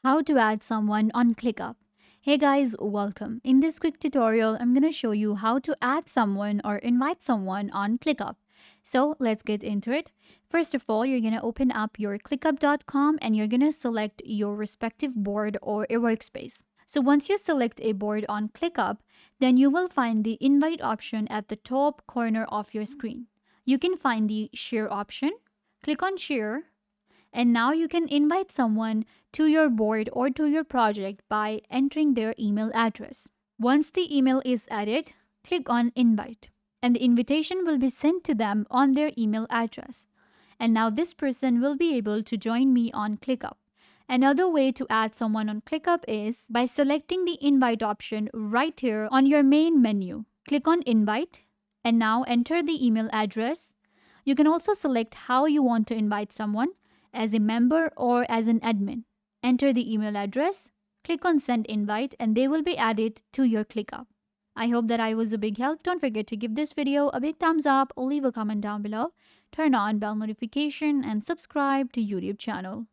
How to add someone on Clickup. Hey guys, welcome. In this quick tutorial, I'm going to show you how to add someone or invite someone on Clickup. So let's get into it. First of all, you're going to open up your clickup.com and you're going to select your respective board or a workspace. So once you select a board on ClickUp, then you will find the invite option at the top corner of your screen. You can find the share option, click on share, and now you can invite someone to your board or to your project by entering their email address. Once the email is added, click on invite and the invitation will be sent to them on their email address. And now this person will be able to join me on ClickUp. Another way to add someone on ClickUp is by selecting the invite option right here on your main menu. Click on invite and now enter the email address. You can also select how you want to invite someone, as a member or as an admin. Enter the email address, click on send invite and they will be added to your ClickUp. I hope that I was a big help. Don't forget to give this video a big thumbs up or leave a comment down below. Turn on bell notification and subscribe to YouTube channel.